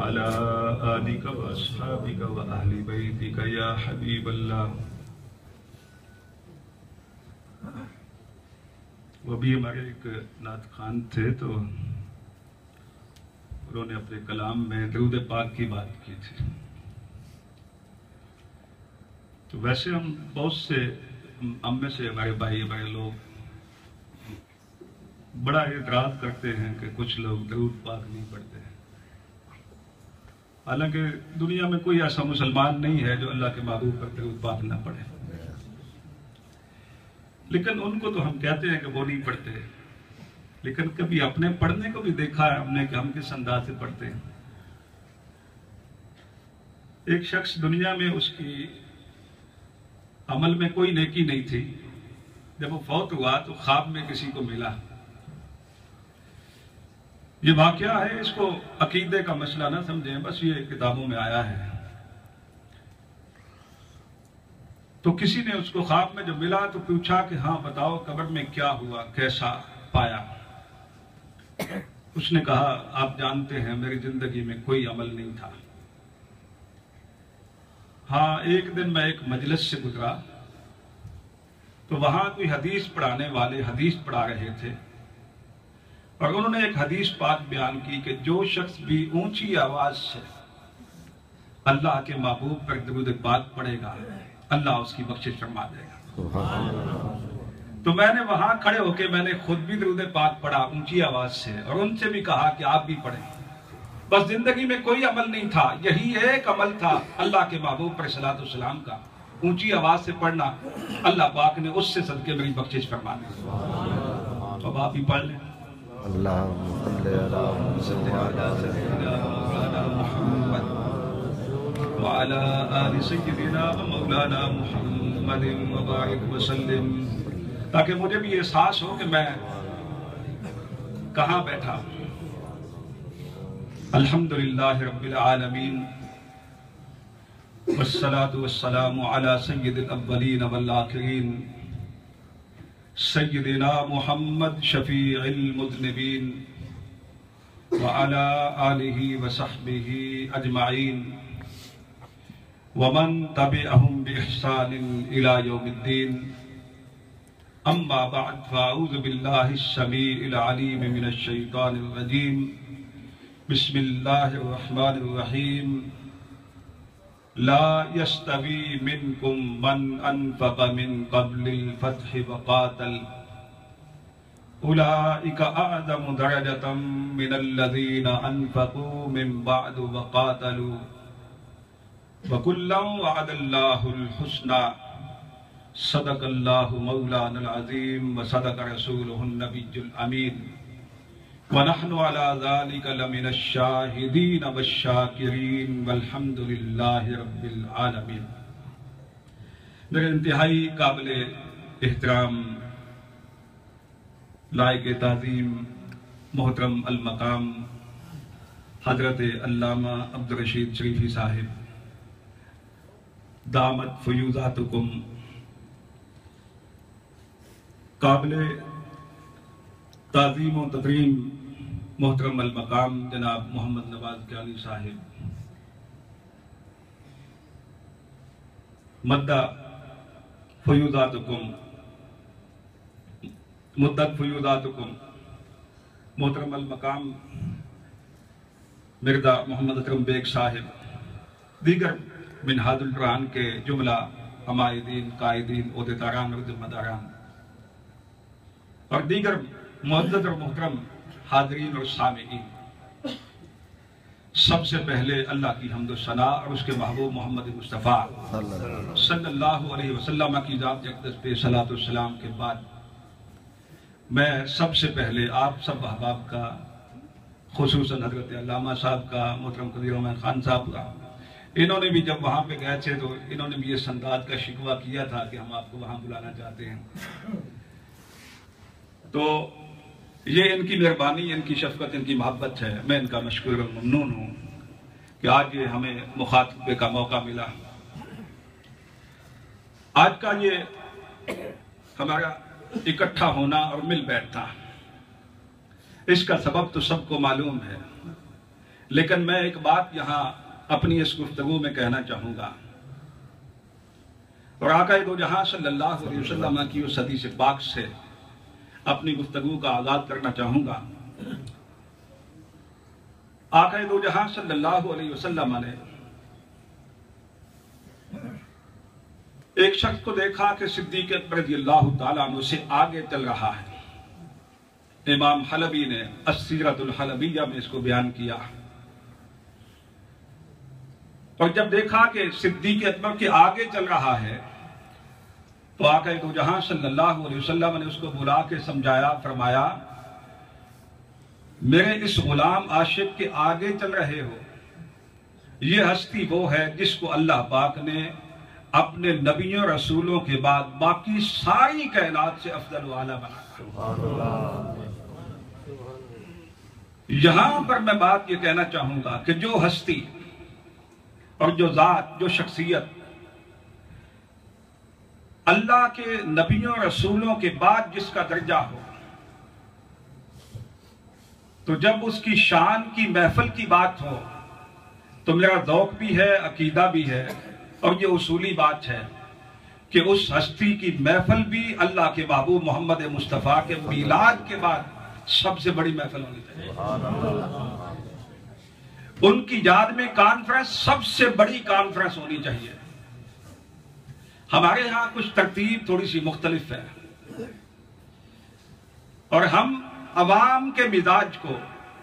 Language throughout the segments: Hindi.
वअला आलिका व अस्हाबिका व अहली बैतिका या हबीबल्लाह। वो भी हमारे एक नात खान थे, तो उन्होंने अपने कलाम में दरूद पाक की बात की थी। तो वैसे हम बहुत से हम में से हमारे भाई हमारे लोग बड़ा एतराज करते हैं कि कुछ लोग दरूद पाक नहीं पढ़ते हैं। हालांकि दुनिया में कोई ऐसा मुसलमान नहीं है जो अल्लाह के महबूब पर दरूद पाक ना पढ़े, लेकिन उनको तो हम कहते हैं कि वो नहीं पढ़ते। लेकिन कभी अपने पढ़ने को भी देखा है हमने कि हम किस अंदाज से पढ़ते हैं। एक शख्स दुनिया में उसकी अमल में कोई नेकी नहीं थी, जब वो फौत हुआ तो ख्वाब में किसी को मिला। ये वाकया है, इसको अकीदे का मसला ना समझें, बस ये किताबों में आया है। तो किसी ने उसको ख्वाब में जब मिला तो पूछा कि हाँ बताओ कब्र में क्या हुआ, कैसा पाया। उसने कहा आप जानते हैं मेरी जिंदगी में कोई अमल नहीं था। हाँ, एक दिन मैं एक मजलिस से गुजरा तो वहां कोई हदीस पढ़ाने वाले हदीस पढ़ा रहे थे और उन्होंने एक हदीस पाक बयान की कि जो शख्स भी ऊंची आवाज से अल्लाह के महबूब पर दरूद पाक पढ़ेगा अल्लाह उसकी बख्शिश फरमा देगा। तो मैंने वहां खड़े होकर मैंने खुद भी दरूद पाक पढ़ा ऊंची आवाज से और उनसे भी कहा कि आप भी पढ़ें। बस जिंदगी में कोई अमल नहीं था, यही एक अमल था अल्लाह के महबूब पर सलातो सलाम का ऊंची आवाज से पढ़ना। अल्लाह पाक ने उससे सदके मेरी बख्शिश फरमा दी। तो अब आप भी पढ़ लें। ताकि मुझे भी एहसास हो कि मैं कहाँ बैठा हूँ। अल्हम्दुलिल्लाह रब्बिल आलमीन वस्सलातु वस्सलामु अला सय्यिदिल अव्वलीन वल आखिरीन सय्यिदिना मुहम्मद शफीइल मुज़निबीन व अला आलिहि व सहबिहि अजमाइन व मन तबिअहुम बि इहसानिन इला यौमिद्दीन। अम्मा बअद फ़अऊज़ु बिल्लाहिश समीइल अलीम मिनश शैतानिर रजीम। बिस्मिल्लाहिर रहमानिर रहीम। ला यस्तवी मिनकुम मन अनफ़क़ मिन क़ब्लिल फ़त्हि व क़ातल उलाइका अअज़मु दरजतम मिनल्लज़ीना अनफ़क़ू मिन बअदु व क़ातलू व कुल्लन वअदल्लाहुल हुस्ना। सदक़ल्लाहु मौलानाल अज़ीम व सदक़ रसूलुहुन नबियुल अमीन व नहनु अला ज़ालिका लमिनश शाहिदीन वश्शाकिरीन वल्हम्दुलिल्लाहि रब्बिल आलमीन। मेरे इंतहाई काबिले एहतराम लायक ताज़ीम मोहतरम अल मकाम हजरत अल्लामा अब्दुल रशीद शरीफी साहिब दामत फ़ुयूज़ातुकुम, काबिले ताज़ीम व तकरीम मोहतरम अल मकाम जनाब मोहम्मद नवाज क्यानी साहिब, मद्दा फ़ुयूज़ातुकुम मुद्दत फ़ुयूज़ातुकुम मोहतरम अल मकाम मिर्ज़ा मोहम्मद अकरम बेग साहिब, दीगर मिनहाजुल कुरान के जुमला हमायदीन कायदीन ओहदेदारान और जिम्मेदारान और दीगर मुअज़्ज़ज़ और मोहतरम हाज़रीन और सामिईन, सबसे पहले अल्लाह की हम्द व सना और उसके महबूब मोहम्मद मुस्तफ़ा सल्लल्लाहु अलैहि वसल्लम की ज़ात अक़दस पे सलातो सलाम के बाद मैं सबसे पहले आप सब अहबाब का, खुसूसन हज़रत अल्लामा साहब का, मोहतरम क़दीर रहमान खान साहब का, इन्होंने भी जब वहाँ पे गए थे तो इन्होंने भी इस अंदाज का शिकवा किया था कि हम आपको वहाँ बुलाना चाहते हैं। तो ये इनकी मेहरबानी, इनकी शफ़क़त, इनकी मोहब्बत है। मैं इनका मशकूर और ममनून हूँ कि आज ये हमें मुखातबे का मौका मिला। आज का ये हमारा इकट्ठा होना और मिल बैठना, इसका सबब तो सबको मालूम है। लेकिन मैं एक बात यहां अपनी इस गुफ्तगू में कहना चाहूंगा और आका दो जहां सल्लल्लाहु अलैहि वसल्लम की उस हदीस पाक से अपनी गुफ्तगू का आगाज करना चाहूंगा। आका दो जहां सल्लल्लाहु अलैहि वसल्लम ने एक शख्स को देखा कि सिद्दीक़ अकबर रज़ियल्लाहु ताला अन्हु से आगे चल रहा है। इमाम हलबी ने अस्सीरतुल हलबिया में इसको बयान किया। और जब देखा कि सिद्दीक़ अकबर के आगे चल रहा है तो आका दो जहां सल्लल्लाहु अलैहि वसल्लम ने उसको बुला के समझाया, फरमाया मेरे इस गुलाम आशिक के आगे चल रहे हो, ये हस्ती वो है जिसको अल्लाह पाक ने अपने नबियों रसूलों के बाद बाकी सारी कायनात से अफजल वाला बनाया। यहां पर मैं बात ये कहना चाहूंगा कि जो हस्ती और जो जात, जो शख्सियत अल्लाह के नबियों रसूलों के बाद जिसका दर्जा हो, तो जब उसकी शान की महफिल की बात हो तो मेरा ज़ौक़ भी है, अकीदा भी है और ये उसूली बात है कि उस हस्ती की महफिल भी अल्लाह के महबूब मोहम्मद मुस्तफ़ा के मिलाद के बाद सबसे बड़ी महफिल होनी चाहिए। उनकी याद में कॉन्फ्रेंस सबसे बड़ी कॉन्फ्रेंस होनी चाहिए। हमारे यहाँ कुछ तरतीब थोड़ी सी मुख्तलिफ है और हम अवाम के मिजाज को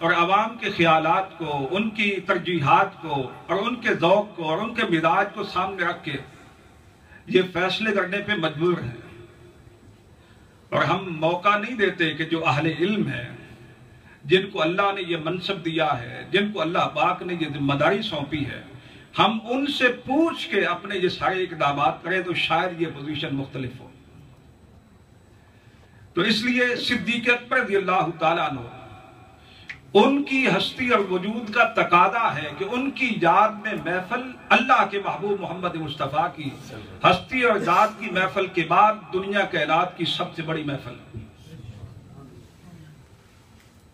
और अवाम के ख्यालात को, उनकी तरजीहात को और उनके ज़ौक़ को और उनके मिजाज को सामने रख के ये फैसले करने पे मजबूर हैं। और हम मौका नहीं देते कि जो अहले इल्म है, जिनको अल्लाह ने ये मनसब दिया है, जिनको अल्लाह पाक ने ये जिम्मेदारी सौंपी है, हम उनसे पूछ के अपने ये सारे इक़दामात करें तो शायद ये पोजीशन मुख्तलिफ हो। तो इसलिए सिद्दीक़ अकबर रज़ियल्लाहु ताला अन्हु उनकी हस्ती और वजूद का तकादा है कि उनकी याद में महफिल अल्लाह के महबूब मोहम्मद मुस्तफ़ा की हस्ती और जात की महफिल के बाद दुनिया कायनात की सबसे बड़ी महफिल।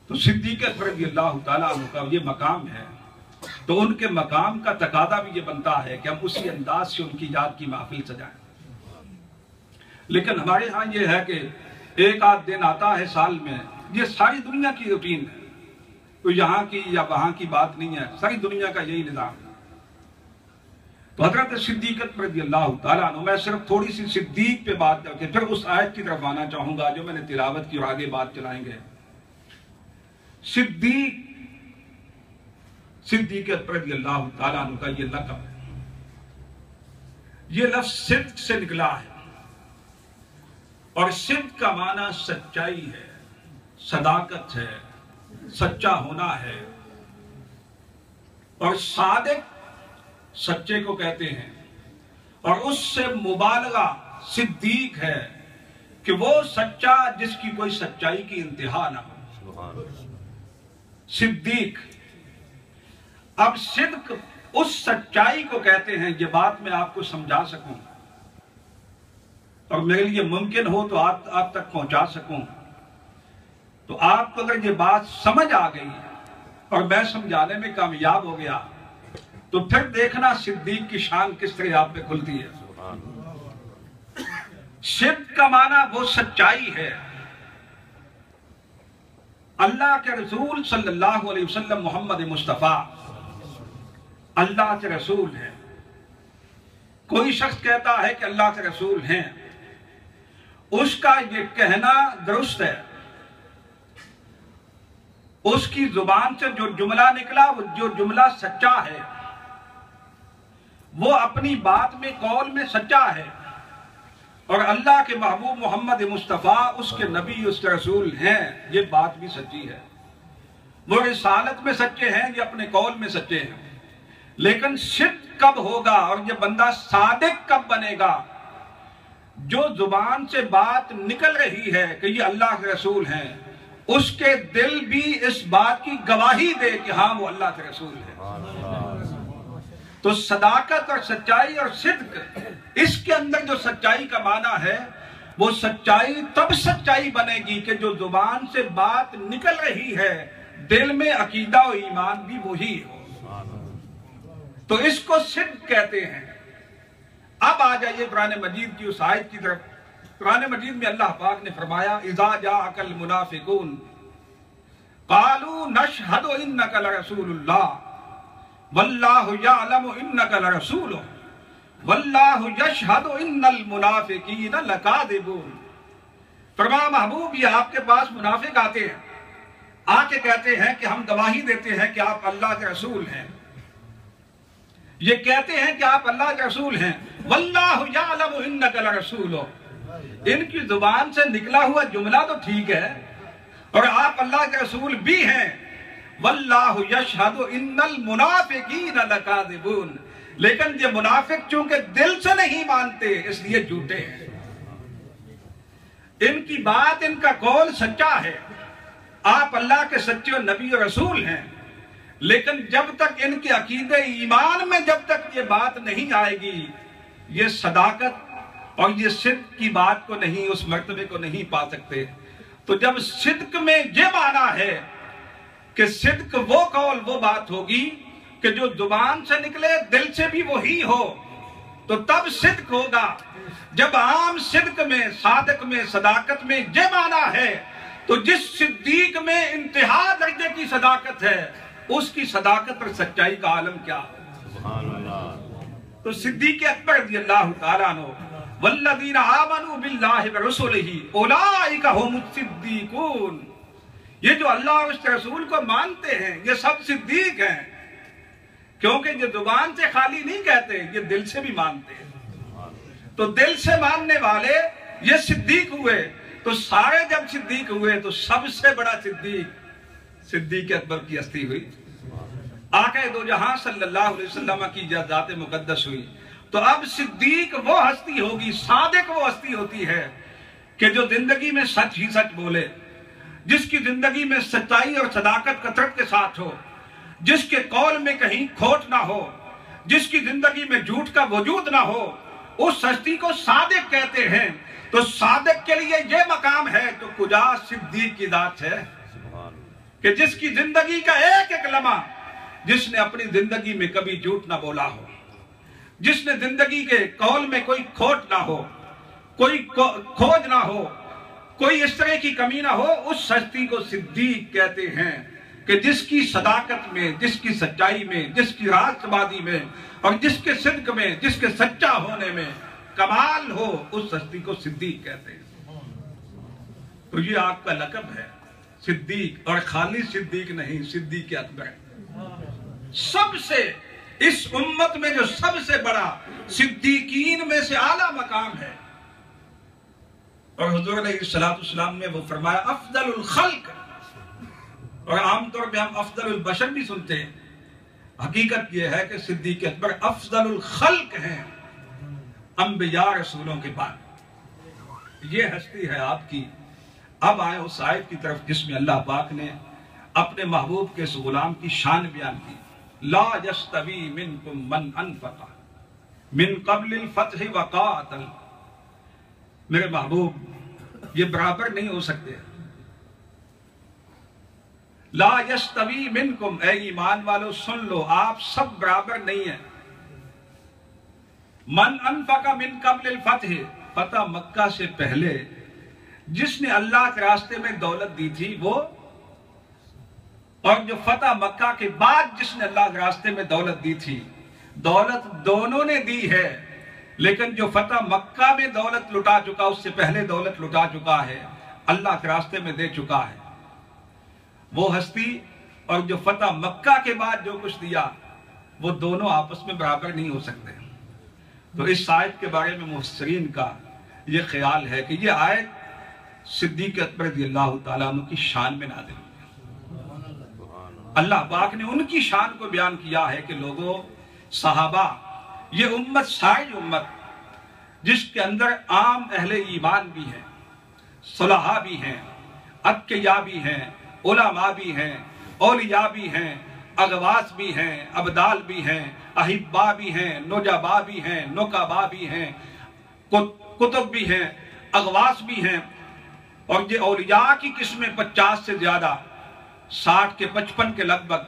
तो सिद्दीक़ अकबर रज़ियल्लाहु ताला अन्हु का ये मकाम है, तो उनके मकाम का तकादा भी ये बनता है कि हम उसी अंदाज से उनकी याद की महफिल सजाएं। लेकिन हमारे यहाँ ये है कि एक आध दिन आता है साल में, ये सारी दुनिया की रूटीन है, तो यहाँ की या वहां की बात नहीं है, सारी दुनिया का यही निज़ाम है। तो हजरत सिद्दीक़ अकबर रज़ियल्लाहु ताला अन्हु, मैं सिर्फ थोड़ी सी सिद्दीक़ पे बात करके फिर उस आयत की तरफ आना चाहूंगा जो मैंने तिलावत की और आगे बात चलाएंगे। सिद्दीक़ अकबर रज़ियल्लाहु ताला अन्हु का ये लक़ब है, ये लफ्ज़ सिद्क़ से निकला है और सिद्क़ का माना सच्चाई है, सदाकत है, सच्चा होना है। और सादिक सच्चे को कहते हैं और उससे मुबालगा सिद्दीक है कि वो सच्चा जिसकी कोई सच्चाई की इंतहा ना हो, सिद्दीक। अब सिद्क उस सच्चाई को कहते हैं, ये बात मैं आपको समझा सकूं और मेरे लिए मुमकिन हो तो आप तक पहुंचा सकूं, तो आपको अगर ये बात समझ आ गई और मैं समझाने में कामयाब हो गया तो फिर देखना सिद्दीक की शान किस तरह आप पे खुलती है। सिद्क का माना वो सच्चाई है। अल्लाह के रसूल सल्लल्लाहु अलैहि वसल्लम मोहम्मद मुस्तफ़ा अल्लाह के रसूल हैं। कोई शख्स कहता है कि अल्लाह के रसूल हैं, उसका ये कहना दुरुस्त है। उसकी जुबान से जो जुमला निकला, वो जो जुमला सच्चा है, वो अपनी बात में, कौल में सच्चा है। और अल्लाह के महबूब मोहम्मद मुस्तफ़ा उसके नबी, उसके रसूल हैं, ये बात भी सच्ची है। वो रिसालत में सच्चे हैं, ये अपने कौल में सच्चे हैं। लेकिन सिद्क कब होगा और ये बंदा सादिक कब बनेगा? जो जुबान से बात निकल रही है कि ये अल्लाह के रसूल हैं, उसके दिल भी इस बात की गवाही दे कि हाँ वो अल्लाह के रसूल है। तो सदाकत और सच्चाई और सिद्क, इसके अंदर जो सच्चाई का माना है, वो सच्चाई तब सच्चाई बनेगी कि जो जुबान से बात निकल रही है दिल में अकीदा और ईमान भी वही हो, तो इसको सिद्क कहते हैं। अब आ जाइए कुरान मजीद की उस आयत की तरफ। कुरान मजीद में अल्लाह पाक ने फरमाया, इज़ा जाअकल मुनाफिकून क़ालू नशहदु इन्नका लरसूलुल्लाह वल्लाहु यअलमु इन्नका लरसूलुहु वल्लाहु यशहदु इन्नल मुनाफिकीन लकादिबून। फरमाया महबूब, ये आपके पास मुनाफिक आते हैं, आके कहते हैं कि हम गवाही देते हैं कि आप अल्लाह के रसूल हैं, ये कहते हैं कि आप अल्लाह के रसूल हैं। वल्लाहु यअलमु इन्नका लरसूलुहु, इनकी जुबान से निकला हुआ जुमला तो ठीक है और आप अल्लाह के रसूल भी हैं। वल्लाहु यशहदु इन्नल मुनाफिकीन लकादिबून, लेकिन ये मुनाफिक चूंकि दिल से नहीं मानते इसलिए झूठे हैं। इनकी बात, इनका कौल सच्चा है, आप अल्लाह के सच्चे नबी और रसूल हैं, लेकिन जब तक इनके अकीदे ईमान में जब तक ये बात नहीं आएगी, ये सदाकत और ये सिद्क की बात को नहीं, उस मर्तबे को नहीं पा सकते। तो जब सिद्क में ये माना है कि सिद्क वो कौल वो बात होगी कि जो जुबान से निकले दिल से भी वही हो, तो तब सिद्क होगा। जब आम सिद्क में, सादक में, सदाकत में ये माना है, तो जिस सिद्दीक में इंतहा दर्जे की सदाकत है उसकी सदाकत और सच्चाई का आलम क्या है। तो सिद्दीक अकबर रज़ियल्लाहु ताला अन्हु वल्लज़ीना आमनू बिल्लाहि व रसूलिही उलाइका हुमुस सिद्दीकून, ये जो अल्लाह और उसके रसूल को मानते हैं ये सब सिद्दीक हैं, क्योंकि ये जुबान से खाली नहीं कहते, ये दिल से भी मानते हैं। तो दिल से मानने वाले ये सिद्दीक हुए। तो सारे जब सिद्दीक हुए तो सबसे बड़ा सिद्दीक अकबर की हस्ती हुई, आक़ा दो जहां सल्लल्लाहु अलैहि वसल्लम की जात मुक़द्दस हुई। तो अब सिद्दीक वो हस्ती होगी, सादिक वो हस्ती होती है कि जो जिंदगी में सच ही सच बोले, जिसकी जिंदगी में सच्चाई और सदाकत कसरत के साथ हो, जिसके कौल में कहीं खोट ना हो, जिसकी जिंदगी में झूठ का वजूद ना हो, उस हस्ती को सादिक कहते हैं। तो सादिक के लिए यह मकाम है तो कुजा सिद्दीक की दात है कि जिसकी जिंदगी का एक एक लम्हा, जिसने अपनी जिंदगी में कभी झूठ ना बोला हो, जिसने जिंदगी के कौल में कोई खोट ना हो, कोई खोज ना हो, कोई इस तरह की कमी ना हो, उस हस्ती को सिद्दीक कहते हैं कि जिसकी सदाकत में, जिसकी सच्चाई में, जिसकी रास्तबाजी में और जिसके सिद्क में, जिसके सच्चा होने में कमाल हो, उस हस्ती को सिद्दीक कहते हैं। तो ये आपका लक़ब है सिद्दीक, और खाली सिद्दीक नहीं, सिद्दीक अकबर। सबसे इस उम्मत में जो सबसे बड़ा सिद्दीकीन में से आला मकाम है। और हुजूर अलैहिस्सलाम ने वो फरमाया अफदलुल खल्क, और आमतौर पे हम अफदलुल बशर भी सुनते हैं, हकीकत यह है कि सिद्दीक अकबर अफदलुल खल्क हैं अंबिया रसूलों के बाद। ये हस्ती है आपकी। अब आए उस आयत की तरफ जिसमें अल्लाह पाक ने अपने महबूब के इस गुलाम की शान बयान की। ला यस्तवी मिनकुम मन अनफक़ा मिन क़ब्लिल फ़त्हि व क़ातल, मेरे महबूब ये बराबर नहीं हो सकते। ला यस्तवी मिनकुम, ऐ ईमान वालों सुन लो, आप सब बराबर नहीं है। मन अनफक़ा मिन क़ब्लिल फ़त्हि, फतह मक्का से पहले जिसने अल्लाह के रास्ते में दौलत दी थी वो, और जो फतह मक्का के बाद जिसने अल्लाह के रास्ते में दौलत दी थी, दौलत दोनों ने दी है, लेकिन जो फतह मक्का में दौलत लुटा चुका, उससे पहले दौलत लुटा चुका है, अल्लाह के रास्ते में दे चुका है, वो हस्ती और जो फतह मक्का के बाद जो कुछ दिया, वो दोनों आपस में बराबर नहीं हो सकते। तो इस आयत के बारे में मुफस्सिरीन का ये ख्याल है कि ये आयत सिद्दीक अकबर रज़ियल्लाहु ताला अन्हु की शान में नाज़िल हुई। अल्लाह पाक ने उनकी शान को बयान किया है कि लोगों, सहाबा, ये उम्मत सारी उम्मत जिसके अंदर आम अहले ईमान भी हैं, सुलहा भी हैं, अत्किया भी हैं, उलमा भी हैं, औलिया भी हैं, अगवास भी हैं, अबदाल भी हैं, अहिब्बा भी हैं, नुजबा भी हैं, नुकबा भी हैं, कुतुब भी हैं, अगवास भी हैं, और ये औलिया की किस्में 50 से ज्यादा, 60 के 55 के लगभग